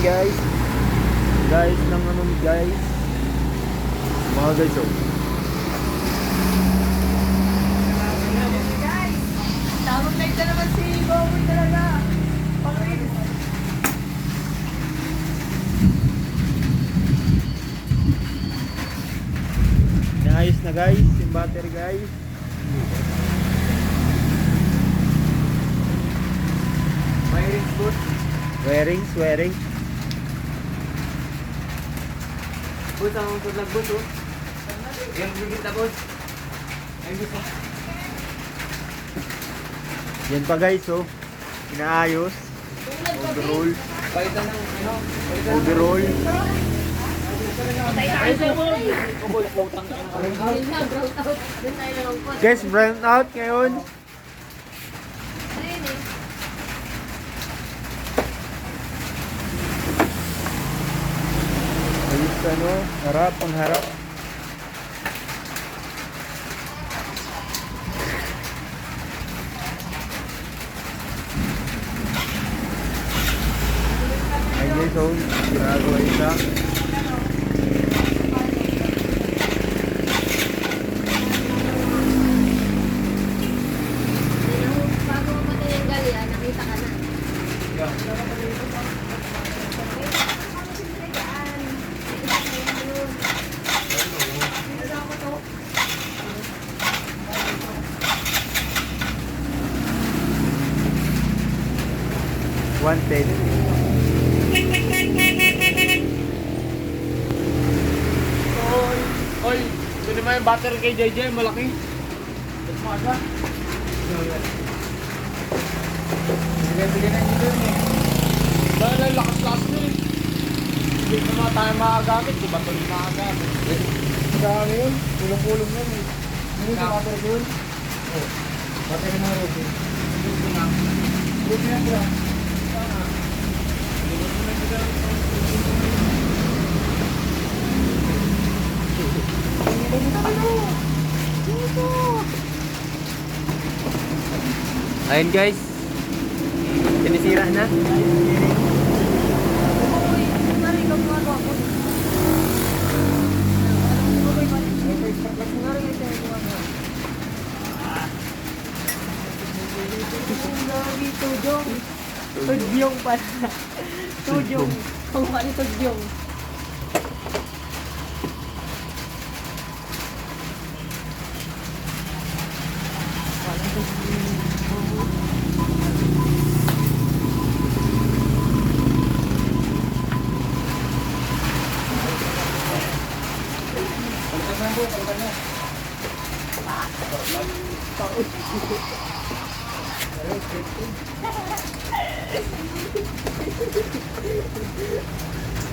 guys. Guys ng ano guys. Mga guys oh. Guys, tamang light na naman si Boboy talaga. Pag-rin. Naayos na guys, yung battery guys. Wiring boot. Swearing. Boot ang tutlag boot oh. Yung bigit na boot. Ay gusto. Yan pa guys oh. Inaayos. Overall. Palitan ng ano? Overall. Ay sa boy. Guys, brown out ngayon. Ayos ano, harap, pangharap. Ay guys, oh, ginagawa isa. Bago mo matinanggal yan, nakita ka na. Wanted. Oy, kunin mo yung battery kay JJ, malaki. Magpaga. Bigyan na dito eh. Dahil ang lakas-lakas na eh. Hindi naman tayo makagamit, di ba ito yung makagamit? Saan yun? Pulong-pulong yan eh. Ano yung battery ko yun? Oo. Battery na Ruby. Ruby na. Ruby na bro. Sana. Ayun guys. Sinisira na. Tudyong pala. Tudyong. Ang pali tudyong.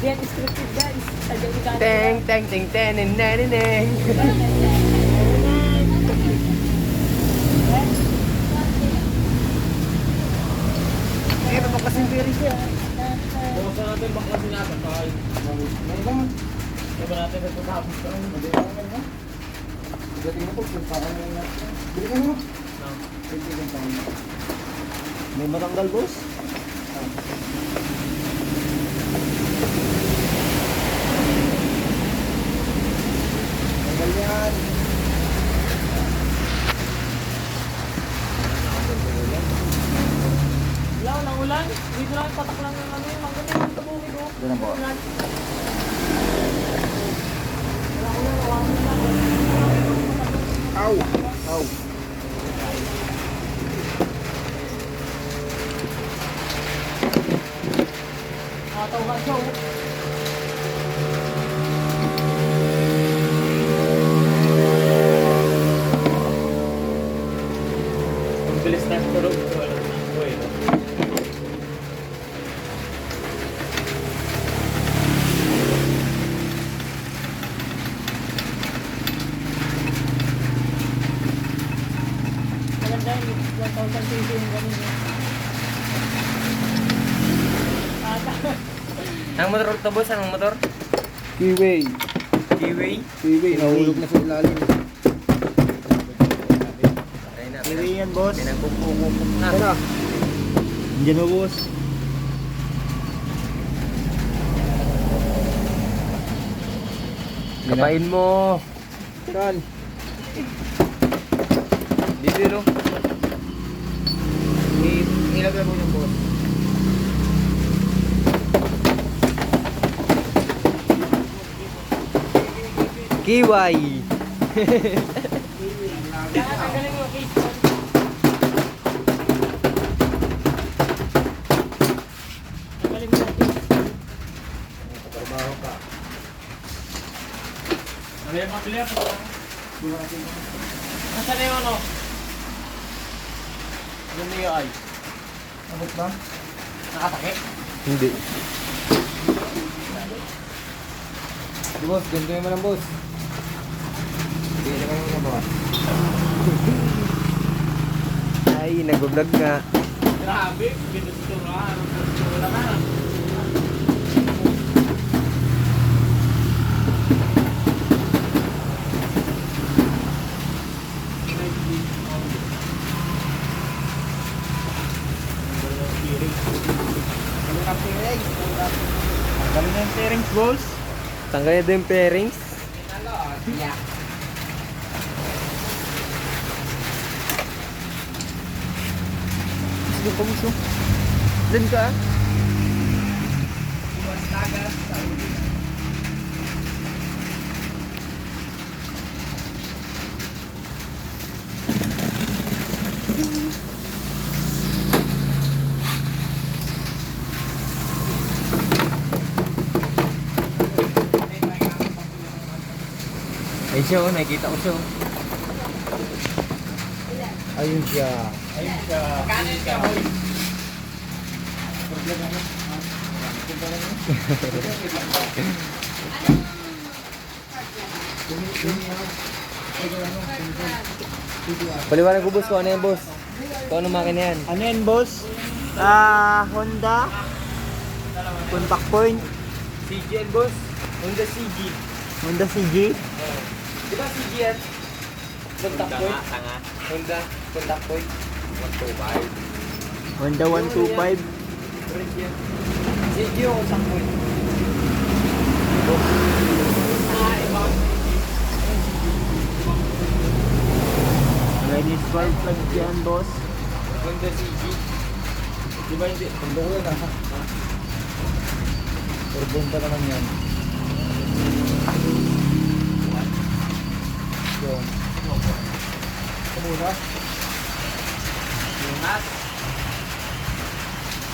Yan, scripted guys. Teng teng teng teng neng neng neng. Eh, papakasin piri siya. Bukasan natin baklasin natin. May lang. Di ba natin nagpapapos ka? Hindi lang na. Dating na po, kung parang yung natin. Bili ka mo? May matanggal boss. Tanggal yan. Wala, nang ulan. Dito lang, patak lang ng ano yung mangga yung tabungin ko. Doon na po. Wala ulan, awan mo lang. Ow! Ow! Nakatawa siya. Ang bilis na tulog. Wala na ako eh. Maganda yun. 1,000 cc yung ganun yun. Ang motor to boss, anong motor? Kiwi. Kiwi. Kiwi. Nahulog na sa ilalim. Ay na, Kiwi yan boss. pinagpupukupuk na. Tara. Diyan mo boss. Sabain mo. Saan? Bibiro. Ilagay mo yung boss. Kiway. Trabaho ka. Ano yung mabili ako? Nasaan na yung ano? Ano na yung ay? Abot ba? Nakatakip? Hindi. Di boss, ganito yung malang boss. Sige, ilagay mo na boss. Ay, nag-vlog nga. Grabe, binusturahan. Wala na. Galing na yung pairings boss. Tanggalin na yung pairings. Sige pa mo. Diyan ka. Ay siya, oh, nakikita ko siya. Oh. Ayun siya. Ayun siya. Kanin siya, boy. Paliwanag ko boss kung ano yan boss. Kung ano makina yan. Ano yan boss? Honda. Contact point. CG yan boss. Honda CG. Honda CG. Di ba CG yan? Contact point. Honda contact point. 125. Honda 125. CG yung contact point. Ready spark plug yan boss. Honda CG. Di ba hindi? Tundo ko yun ha. Turbong pa naman yan. Yun. Kumuna.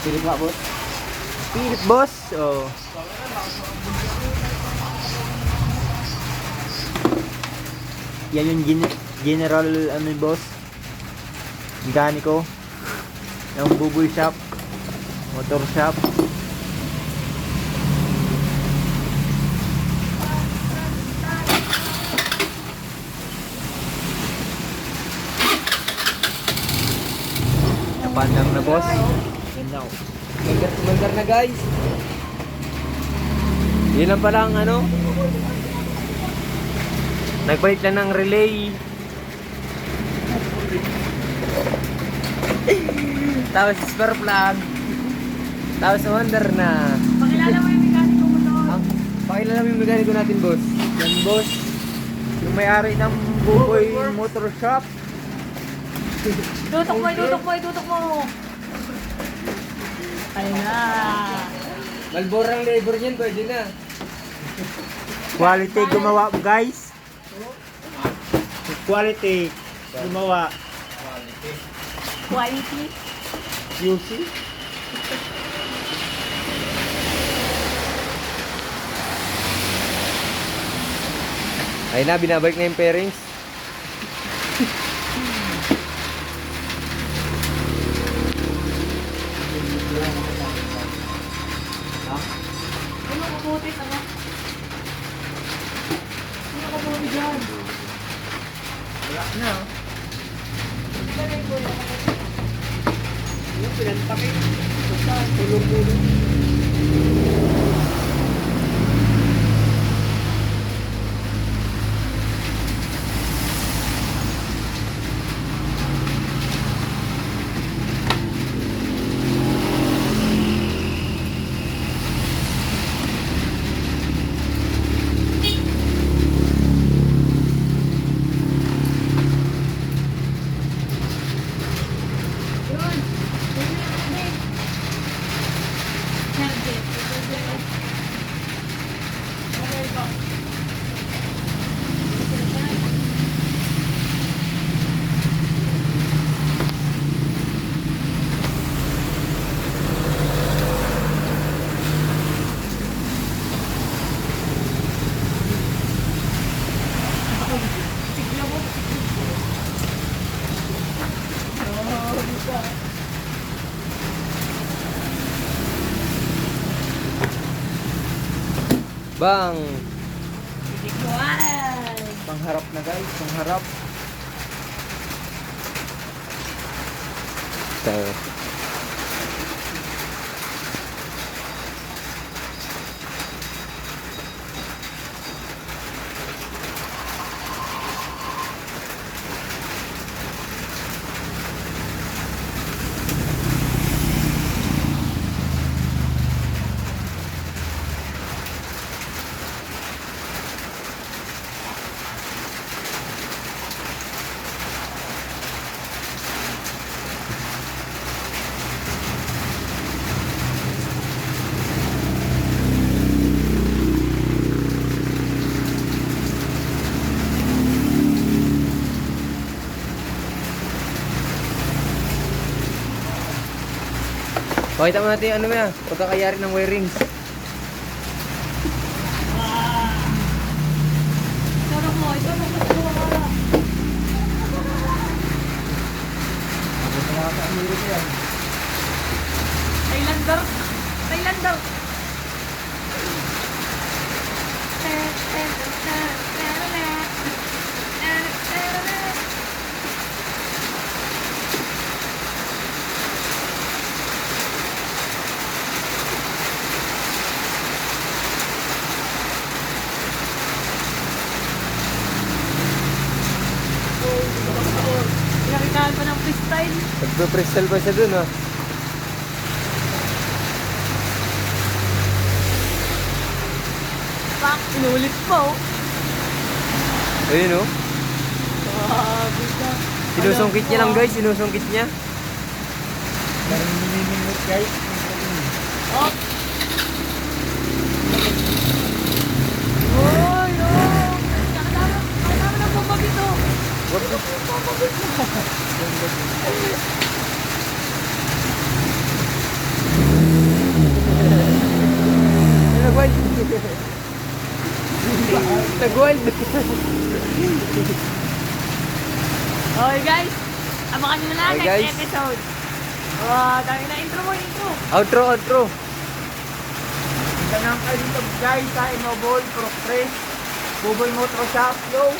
Silip nga boss. Philip boss. Oh. Yan yung general ano boss. Mekaniko. Yung buboy shop. Motor shop. Napandang na boss. Ganda ko. Mandar na guys. Yun lang pala ang ano. Nagpalit lang ng relay. Tapos spare plug. Tapos wonder na. Pakilala mo yung mekaniko mo doon. Pakilala mo yung mekaniko natin boss. Yan boss. Yung may-ari ng buboy motor shop. Tutok mo, tutok mo, tutok mo. Ayun na. Malborang labor niyan, pwede na. Quality gumawa guys. Quality gumawa. Quality. QC. Ayun na, binabalik na yung pairings. Ano kabuti ano? Ano kabuti dyan? Wala na. Ito na yung gulo. Yung pinantakit. Tulong-tulong. Bang! Tikman! Pangharap na guys, pangharap. Tayo. Pakita mo natin yung ano mo yan, pagkakayari ng wirings. Sarap mo, ito mo kasi mo wala. Abot na nga sa Amerika yan. Thailander! Thailander! Pinakitaan pa ng freestyle. Nagpe-freestyle pa siya dun, ha? Pak, inulit pa oh. Ayun, oh. Grabe ka. Sinusungkit niya lang, guys. Sinusungkit niya. Parang minimingot guys. Oh! Oy, oh! Nakatama ng bumabit oh. Nag-wild. Nag-wild. Okay guys, abangan nyo na lang Okay, next guys. episode. Wow, dami na intro mo, intro. Outro, outro. Punta na kayo dito guys sa Innoboy, Pro Press, Buboy Motor Shop, yo!